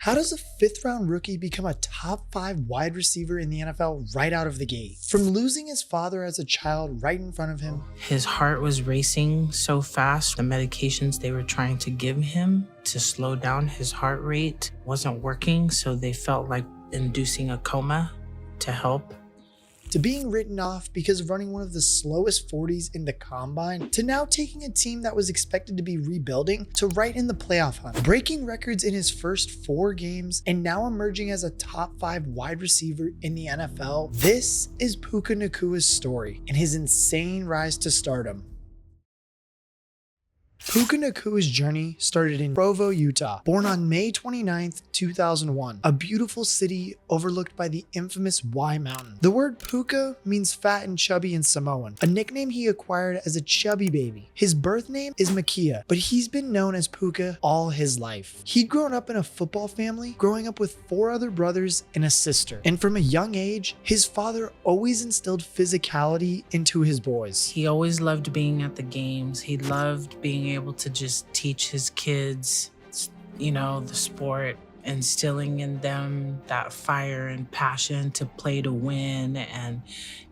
How does a 5th-round rookie become a top 5 wide receiver in the NFL right out of the gate? From losing his father as a child right in front of him. His heart was racing so fast. The medications they were trying to give him to slow down his heart rate wasn't working, so they felt like inducing a coma to help. To being written off because of running one of the slowest 40s in the combine, to now taking a team that was expected to be rebuilding to right in the playoff hunt, breaking records in his first 4 games, and now emerging as a top 5 wide receiver in the NFL. This is Puka Nacua's story and his insane rise to stardom. Puka Nacua's journey started in Provo, Utah. Born on May 29th, 2001, a beautiful city overlooked by the infamous Y Mountain. The word Puka means fat and chubby in Samoan, a nickname he acquired as a chubby baby. His birth name is Makia, but he's been known as Puka all his life. He'd grown up in a football family, growing up with 4 other brothers and a sister. And from a young age, his father always instilled physicality into his boys. He always loved being at the games. He loved being able to just teach his kids, the sport, instilling in them that fire and passion to play to win and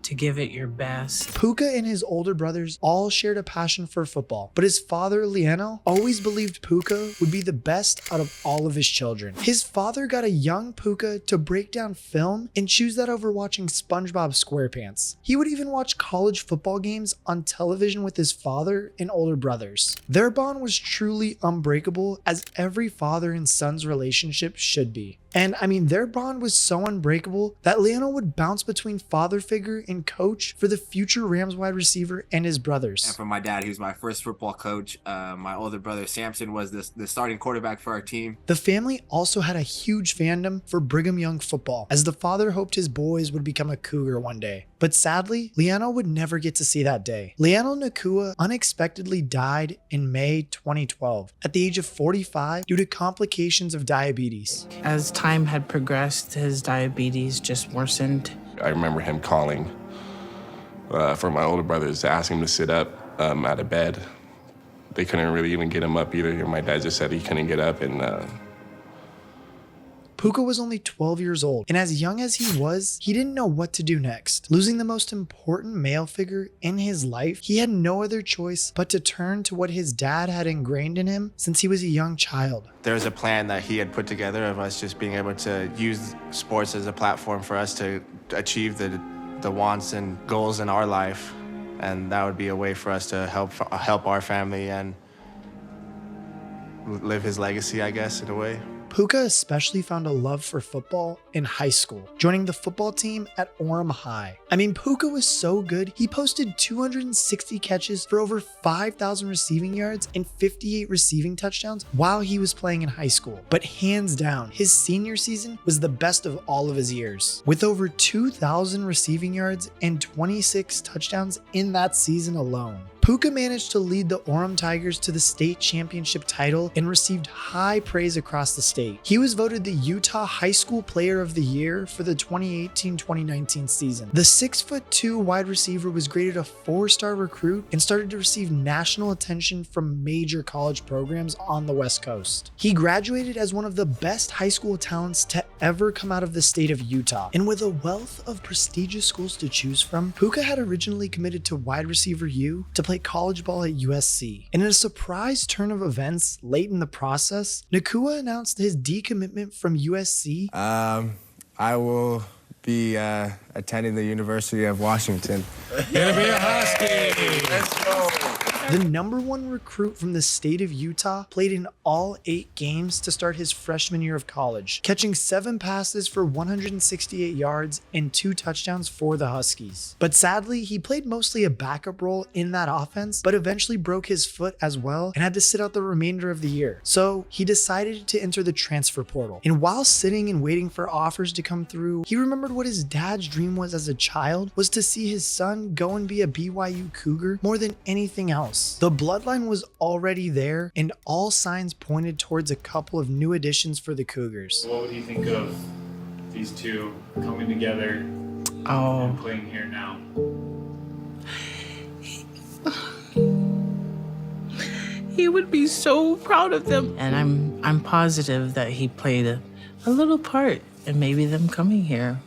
to give it your best. Puka and his older brothers all shared a passion for football, but his father, Lionel, always believed Puka would be the best out of all of his children. His father got a young Puka to break down film and choose that over watching SpongeBob SquarePants. He would even watch college football games on television with his father and older brothers. Their bond was truly unbreakable, as every father and son's relationship should be. And their bond was so unbreakable that Lionel would bounce between father figure and coach for the future Rams wide receiver and his brothers. And from my dad, he was my first football coach. My older brother, Samson, was the starting quarterback for our team. The family also had a huge fandom for Brigham Young football, as the father hoped his boys would become a Cougar one day. But sadly, Lionel would never get to see that day. Lionel Nacua unexpectedly died in May 2012 at the age of 45 due to complications of diabetes. As time had progressed, his diabetes just worsened. I remember him calling for my older brothers to ask him to sit up out of bed. They couldn't really even get him up either. My dad just said he couldn't get up, and Puka was only 12 years old, and as young as he was, he didn't know what to do next. Losing the most important male figure in his life, he had no other choice but to turn to what his dad had ingrained in him since he was a young child. There's a plan that he had put together of us just being able to use sports as a platform for us to achieve the wants and goals in our life, and that would be a way for us to help our family and live his legacy, I guess, in a way. Puka especially found a love for football in high school, joining the football team at Orem High. Puka was so good, he posted 260 catches for over 5,000 receiving yards and 58 receiving touchdowns while he was playing in high school. But hands down, his senior season was the best of all of his years. With over 2,000 receiving yards and 26 touchdowns in that season alone. Puka managed to lead the Orem Tigers to the state championship title and received high praise across the state. He was voted the Utah High School Player of the Year for the 2018-2019 season. The 6'2" wide receiver was graded a 4-star recruit and started to receive national attention from major college programs on the West Coast. He graduated as one of the best high school talents to ever come out of the state of Utah. And with a wealth of prestigious schools to choose from, Puka had originally committed to wide receiver U to play college ball at USC. And in a surprise turn of events late in the process, Nacua announced his decommitment from USC. I will be attending the University of Washington. Gonna be a Husky. Let's go. The #1 recruit from the state of Utah played in all 8 games to start his freshman year of college, catching 7 passes for 168 yards and 2 touchdowns for the Huskies. But sadly, he played mostly a backup role in that offense, but eventually broke his foot as well and had to sit out the remainder of the year. So he decided to enter the transfer portal. And while sitting and waiting for offers to come through, he remembered what his dad's dream was as a child, was to see his son go and be a BYU Cougar more than anything else. The bloodline was already there, and all signs pointed towards a couple of new additions for the Cougars. What would you think of these two coming together and playing here now? He would be so proud of them. And I'm positive that he played a little part in maybe them coming here.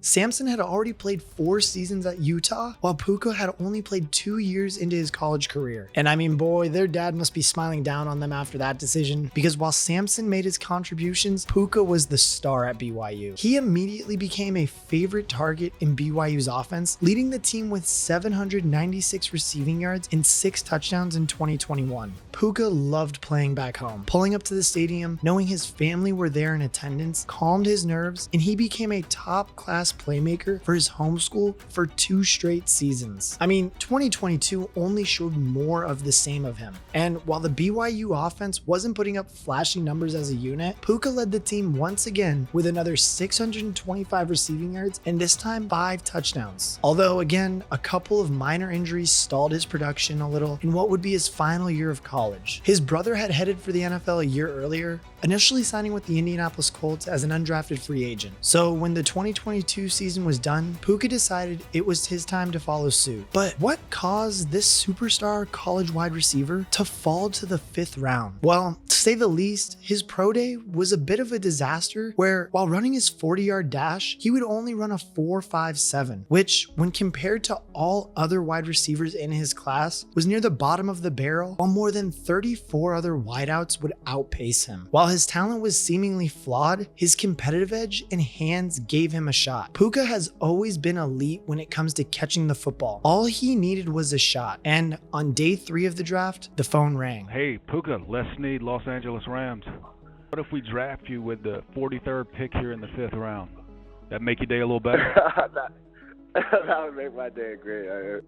Samson had already played 4 seasons at Utah, while Puka had only played 2 years into his college career. And I mean, boy, their dad must be smiling down on them after that decision, because while Samson made his contributions, Puka was the star at BYU. He immediately became a favorite target in BYU's offense, leading the team with 796 receiving yards and 6 touchdowns in 2021. Puka loved playing back home. Pulling up to the stadium, knowing his family were there in attendance, calmed his nerves, and he became a top-class playmaker for his home school for 2 straight seasons. I mean, 2022 only showed more of the same of him. And while the BYU offense wasn't putting up flashy numbers as a unit, Puka led the team once again with another 625 receiving yards and this time 5 touchdowns. Although again, a couple of minor injuries stalled his production a little in what would be his final year of college. His brother had headed for the NFL a year earlier, initially signing with the Indianapolis Colts as an undrafted free agent. So when the 2022 season was done, Puka decided it was his time to follow suit. But what caused this superstar college wide receiver to fall to the 5th round? Well, to say the least, his pro day was a bit of a disaster where while running his 40-yard dash, he would only run a 4.57, which when compared to all other wide receivers in his class was near the bottom of the barrel, while more than 34 other wideouts would outpace him. While his talent was seemingly flawed, his competitive edge and hands gave him a shot. Puka has always been elite when it comes to catching the football. All he needed was a shot. And on day 3 of the draft, the phone rang. Hey, Puka, Les Snead, Los Angeles Rams. What if we draft you with the 43rd pick here in the 5th round? That make your day a little better? That would make my day great.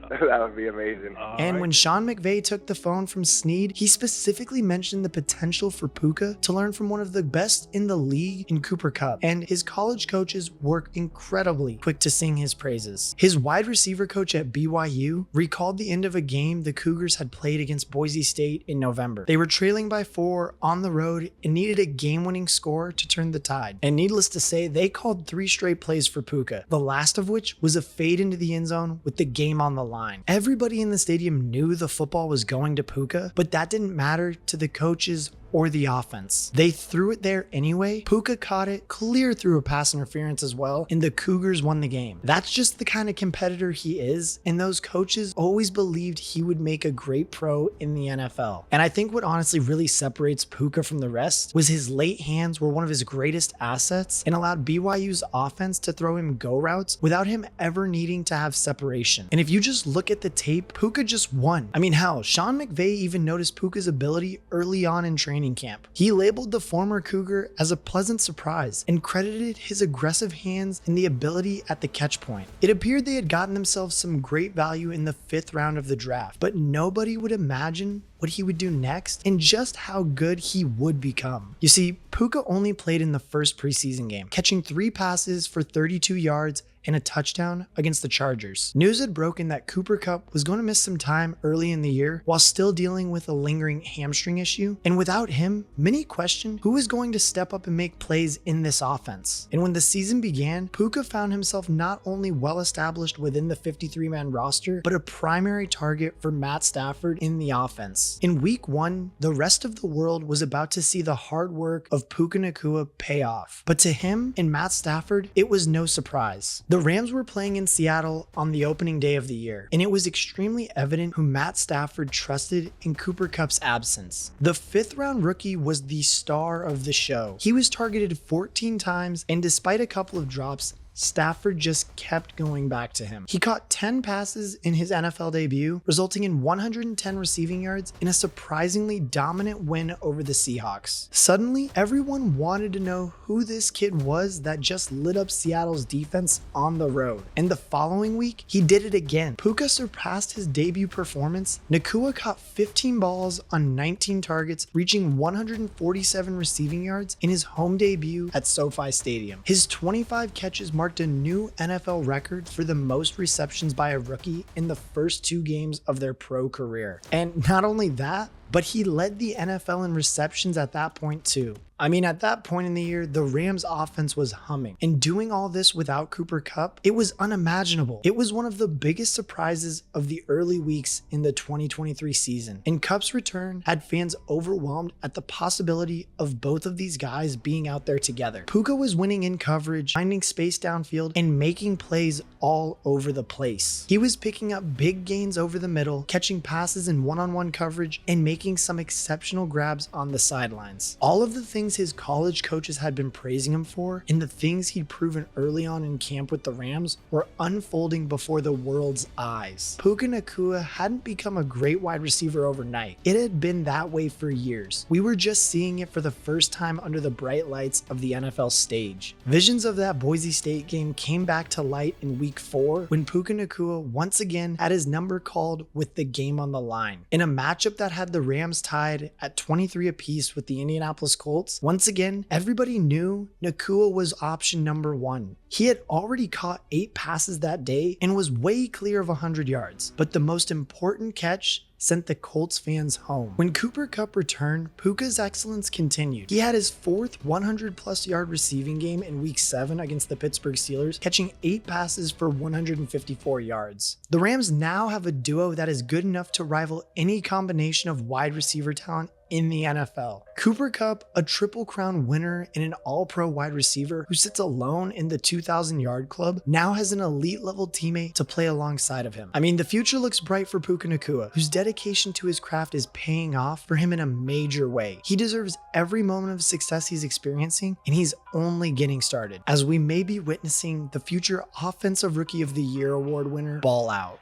That would be amazing. And when Sean McVay took the phone from Snead, he specifically mentioned the potential for Puka to learn from one of the best in the league in Cooper Kupp, and his college coaches were incredibly quick to sing his praises. His wide receiver coach at BYU recalled the end of a game the Cougars had played against Boise State in November. They were trailing by 4 on the road and needed a game-winning score to turn the tide. And needless to say, they called 3 straight plays for Puka, the last of which was a fade into the end zone with the game on the line. Everybody in the stadium knew the football was going to Puka, but that didn't matter to the coaches or the offense. They threw it there anyway. Puka caught it clear through a pass interference as well, and the Cougars won the game. That's just the kind of competitor he is, and those coaches always believed he would make a great pro in the NFL. And I think what honestly really separates Puka from the rest was his late hands were one of his greatest assets and allowed BYU's offense to throw him go routes without him ever needing to have separation. And if you just look at the tape, Puka just won. I mean, hell, Sean McVay even noticed Puka's ability early on in training camp. He labeled the former Cougar as a pleasant surprise and credited his aggressive hands and the ability at the catch point. It appeared they had gotten themselves some great value in the 5th round of the draft, but nobody would imagine what he would do next and just how good he would become. You see, Puka only played in the first preseason game, catching 3 passes for 32 yards and a touchdown against the Chargers. News had broken that Cooper Kupp was going to miss some time early in the year while still dealing with a lingering hamstring issue. And without him, many questioned who was going to step up and make plays in this offense. And when the season began, Puka found himself not only well established within the 53-man roster, but a primary target for Matt Stafford in the offense. In week 1, the rest of the world was about to see the hard work of Puka Nacua pay off. But to him and Matt Stafford, it was no surprise. The Rams were playing in Seattle on the opening day of the year, and it was extremely evident who Matt Stafford trusted in Cooper Kupp's absence. The 5th round rookie was the star of the show. He was targeted 14 times, and despite a couple of drops, Stafford just kept going back to him. He caught 10 passes in his NFL debut, resulting in 110 receiving yards in a surprisingly dominant win over the Seahawks. Suddenly, everyone wanted to know who this kid was that just lit up Seattle's defense on the road. And the following week, he did it again. Puka surpassed his debut performance. Nacua caught 15 balls on 19 targets, reaching 147 receiving yards in his home debut at SoFi Stadium. His 25 catches marked a new NFL record for the most receptions by a rookie in the first 2 games of their pro career. And not only that, but he led the NFL in receptions at that point too. I mean, at that point in the year, the Rams offense was humming, and doing all this without Cooper Kupp, it was unimaginable. It was one of the biggest surprises of the early weeks in the 2023 season, and Kupp's return had fans overwhelmed at the possibility of both of these guys being out there together. Puka was winning in coverage, finding space downfield, and making plays all over the place. He was picking up big gains over the middle, catching passes in one-on-one coverage, and making some exceptional grabs on the sidelines. All of the things his college coaches had been praising him for, and the things he'd proven early on in camp with the Rams, were unfolding before the world's eyes. Puka Nacua hadn't become a great wide receiver overnight. It had been that way for years. We were just seeing it for the first time under the bright lights of the NFL stage. Visions of that Boise State game came back to light in week 4 when Puka Nacua once again had his number called with the game on the line. In a matchup that had the Rams tied at 23 apiece with the Indianapolis Colts, once again, everybody knew Nacua was option number 1. He had already caught 8 passes that day and was way clear of 100 yards, but the most important catch sent the Colts fans home. When Cooper Kupp returned, Puka's excellence continued. He had his 4th 100-plus yard receiving game in week 7 against the Pittsburgh Steelers, catching 8 passes for 154 yards. The Rams now have a duo that is good enough to rival any combination of wide receiver talent in the NFL. Cooper Kupp, a Triple Crown winner and an All-Pro wide receiver who sits alone in the 2,000-yard club, now has an elite-level teammate to play alongside of him. I mean, the future looks bright for Puka Nacua, whose dedication to his craft is paying off for him in a major way. He deserves every moment of success he's experiencing, and he's only getting started, as we may be witnessing the future Offensive Rookie of the Year award winner ball out.